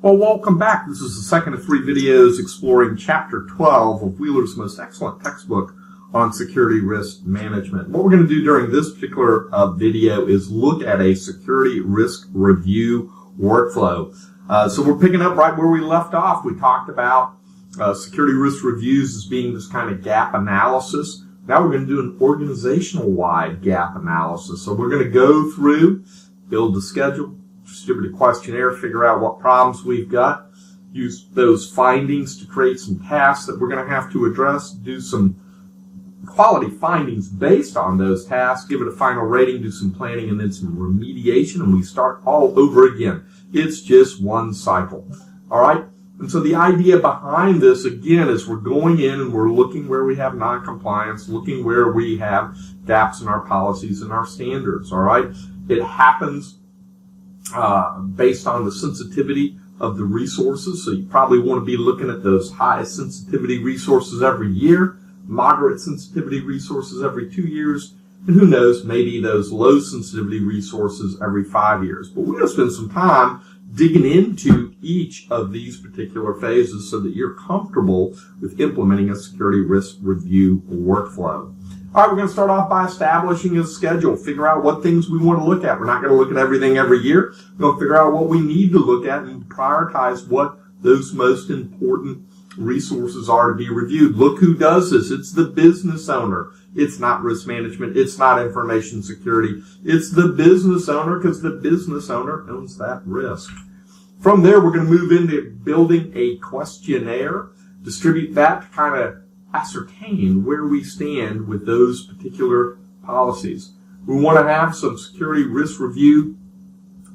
Well, welcome back. This is the second of 3 videos exploring Chapter 12 of Wheeler's most excellent textbook on security risk management. What we're going to do during this particular video is look at a security risk review workflow. So we're picking up right where we left off. We talked about security risk reviews as being this kind of gap analysis. Now we're going to do an organizational-wide gap analysis. So we're going to go through, build a schedule, distribute a questionnaire, figure out what problems we've got, use those findings to create some tasks that we're going to have to address, do some quality findings based on those tasks, give it a final rating, do some planning, and then some remediation, and we start all over again. It's just one cycle. All right? And so the idea behind this, again, is we're going in and we're looking where we have non-compliance, looking where we have gaps in our policies and our standards. All right? It happens based on the sensitivity of the resources. So you probably want to be looking at those high sensitivity resources every year, moderate sensitivity resources every 2 years, and who knows, maybe those low sensitivity resources every 5 years. But we're going to spend some time digging into each of these particular phases so that you're comfortable with implementing a security risk review workflow. All right, we're going to start off by establishing a schedule, figure out what things we want to look at. We're not going to look at everything every year. We're going to figure out what we need to look at and prioritize what those most important resources are to be reviewed. Look who does this. It's the business owner. It's not risk management. It's not information security. It's the business owner because the business owner owns that risk. From there, we're going to move into building a questionnaire, distribute that to kind of ascertain where we stand with those particular policies. We want to have some security risk review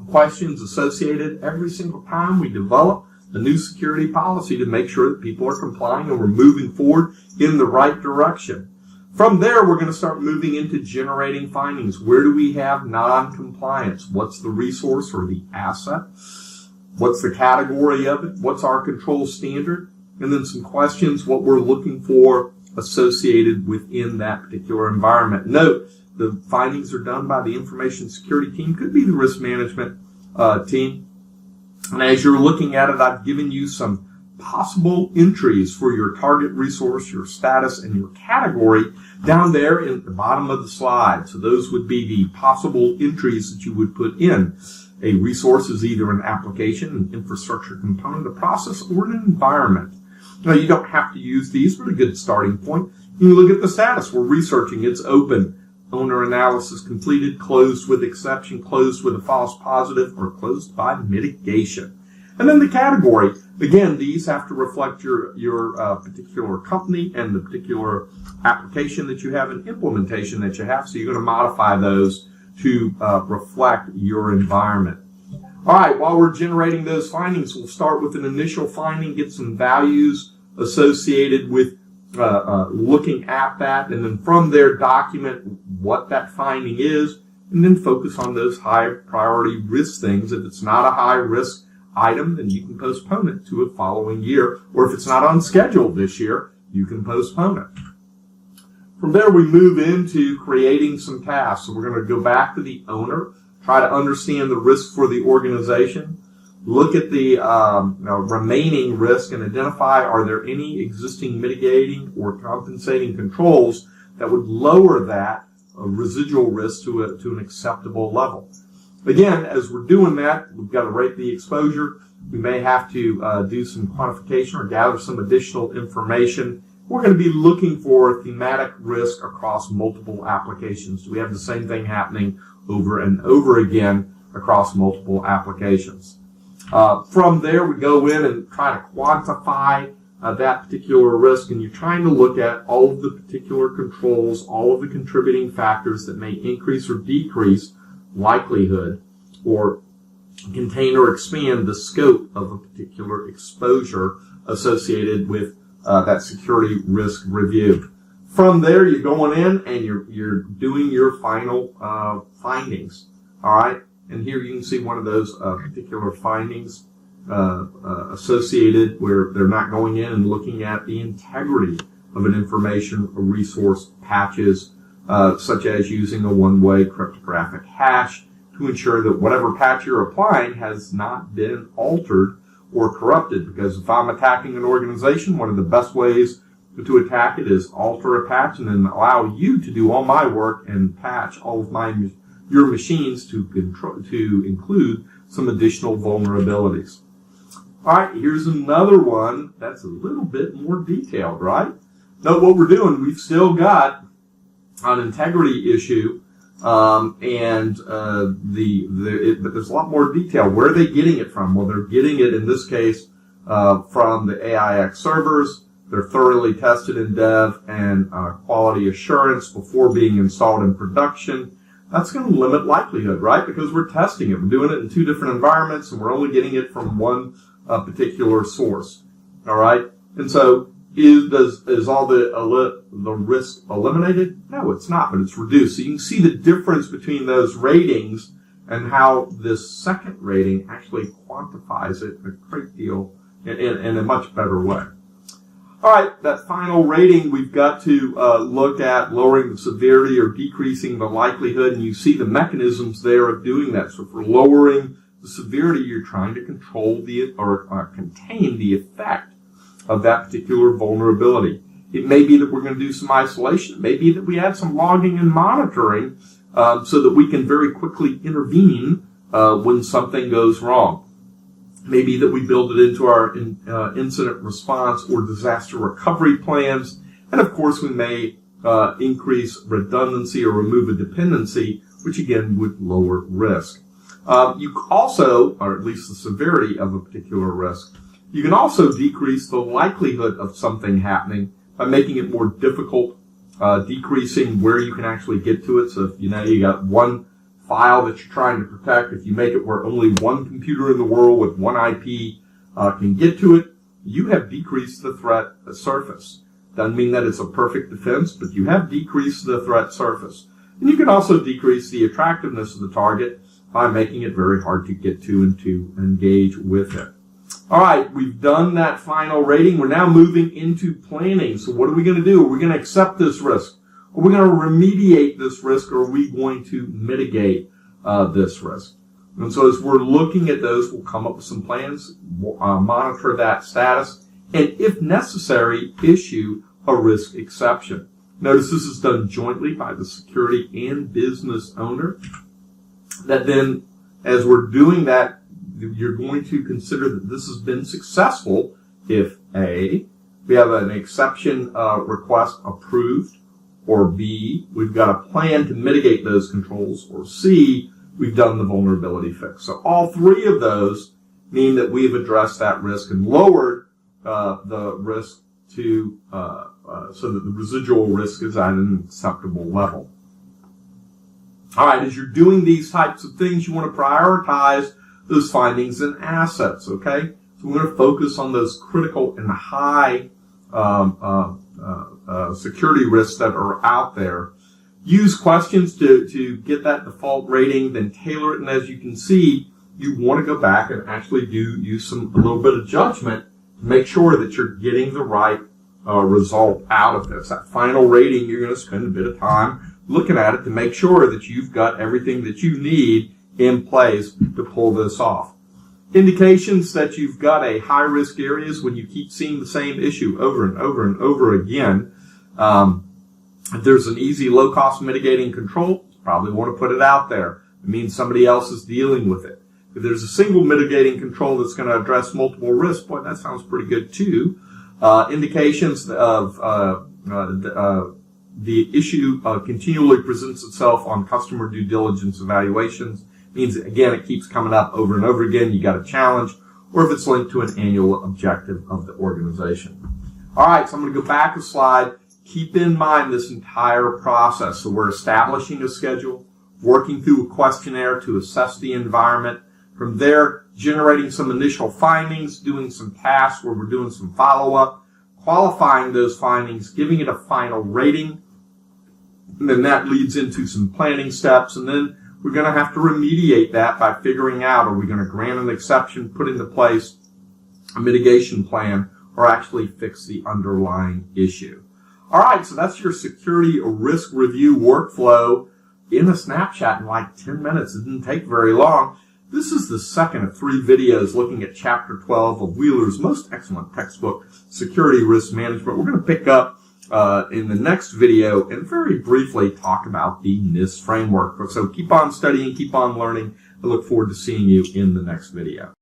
questions associated every single time we develop a new security policy to make sure that people are complying and we're moving forward in the right direction. From there, we're going to start moving into generating findings. Where do we have non-compliance? What's the resource or the asset? What's the category of it? What's our control standard? And then some questions, what we're looking for associated within that particular environment. Note, the findings are done by the information security team, could be the risk management team. And as you're looking at it, I've given you some possible entries for your target resource, your status, and your category down there in the bottom of the slide. So those would be the possible entries that you would put in. A resource is either an application, an infrastructure component, a process, or an environment. Now, you don't have to use these, but a good starting point. You look at the status. We're researching. It's open. Owner analysis completed, closed with exception, closed with a false positive, or closed by mitigation. And then the category. Again, these have to reflect your particular company and the particular application that you have and implementation that you have. So you're going to modify those to reflect your environment. All right, while we're generating those findings, we'll start with an initial finding, get some values associated with looking at that, and then from there document what that finding is, and then focus on those high priority risk things. If it's not a high risk item, then you can postpone it to a following year, or if it's not on schedule this year, you can postpone it. From there, we move into creating some tasks. So we're going to go back to the owner, try to understand the risk for the organization, look at the remaining risk and identify, are there any existing mitigating or compensating controls that would lower that residual risk to an acceptable level. Again, as we're doing that, we've got to rate the exposure. We may have to do some quantification or gather some additional information. We're going to be looking for thematic risk across multiple applications. Do we have the same thing happening over and over again across multiple applications? From there, we go in and try to quantify that particular risk, and you're trying to look at all of the particular controls, all of the contributing factors that may increase or decrease likelihood or contain or expand the scope of a particular exposure associated with that security risk review. From there, you're going in and you're doing your final findings. All right, and here you can see one of those particular findings associated where they're not going in and looking at the integrity of an information resource patches, such as using a one-way cryptographic hash to ensure that whatever patch you're applying has not been altered or corrupted. Because if I'm attacking an organization, one of the best ways to attack it is alter a patch and then allow you to do all my work and patch all of your machines to include some additional vulnerabilities. All right, here's another one that's a little bit more detailed, right? Note what we're doing. We've still got an integrity issue, but there's a lot more detail. Where are they getting it from? Well, they're getting it in this case from the AIX servers. They're thoroughly tested in dev and quality assurance before being installed in production. That's going to limit likelihood, right? Because we're testing it. We're doing it in two different environments, and we're only getting it from one particular source. All right? And so is all the risk eliminated? No, it's not, but it's reduced. So you can see the difference between those ratings and how this second rating actually quantifies it a great deal in a much better way. All right, that final rating, we've got to look at lowering the severity or decreasing the likelihood, and you see the mechanisms there of doing that. So for lowering the severity, you're trying to control or contain the effect of that particular vulnerability. It may be that we're going to do some isolation. It may be that we add some logging and monitoring so that we can very quickly intervene when something goes wrong. Maybe that we build it into our incident response or disaster recovery plans. And of course, we may increase redundancy or remove a dependency, which again would lower risk. You also, or at least the severity of a particular risk, you can also decrease the likelihood of something happening by making it more difficult, decreasing where you can actually get to it. So if you got one file that you're trying to protect, if you make it where only one computer in the world with one IP can get to it, you have decreased the threat surface. Doesn't mean that it's a perfect defense, but you have decreased the threat surface. And you can also decrease the attractiveness of the target by making it very hard to get to and to engage with it. All right, we've done that final rating. We're now moving into planning. So what are we going to do? Are we going to accept this risk? Are we going to remediate this risk, or are we going to mitigate this risk? And so as we're looking at those, we'll come up with some plans, monitor that status, and if necessary, issue a risk exception. Notice this is done jointly by the security and business owner. That then, as we're doing that, you're going to consider that this has been successful if A, we have an exception request approved, or B, we've got a plan to mitigate those controls, or C, we've done the vulnerability fix. So all three of those mean that we've addressed that risk and lowered the risk to so that the residual risk is at an acceptable level. All right, as you're doing these types of things, you want to prioritize those findings and assets, okay? So we're going to focus on those critical and high security risks that are out there. Use questions to get that default rating, then tailor it. And as you can see, you want to go back and actually use a little bit of judgment to make sure that you're getting the right result out of this. That final rating, you're going to spend a bit of time looking at it to make sure that you've got everything that you need in place to pull this off. Indications that you've got a high-risk areas when you keep seeing the same issue over and over and over again. If there's an easy, low-cost mitigating control, you probably want to put it out there. It means somebody else is dealing with it. If there's a single mitigating control that's going to address multiple risks, boy, that sounds pretty good too. Indications of the issue continually presents itself on customer due diligence evaluations. Means, again, it keeps coming up over and over again. You got a challenge, or if it's linked to an annual objective of the organization. All right, so I'm going to go back a slide. Keep in mind this entire process. So we're establishing a schedule, working through a questionnaire to assess the environment. From there, generating some initial findings, doing some tasks where we're doing some follow-up, qualifying those findings, giving it a final rating. And then that leads into some planning steps, and then we're going to have to remediate that by figuring out, are we going to grant an exception, put into place a mitigation plan, or actually fix the underlying issue. All right, so that's your security risk review workflow in a snapshot in like 10 minutes. It didn't take very long. This is the second of 3 videos looking at Chapter 12 of Wheeler's most excellent textbook, Security Risk Management. We're going to pick up in the next video and very briefly talk about the NIST framework. So keep on studying, keep on learning. I look forward to seeing you in the next video.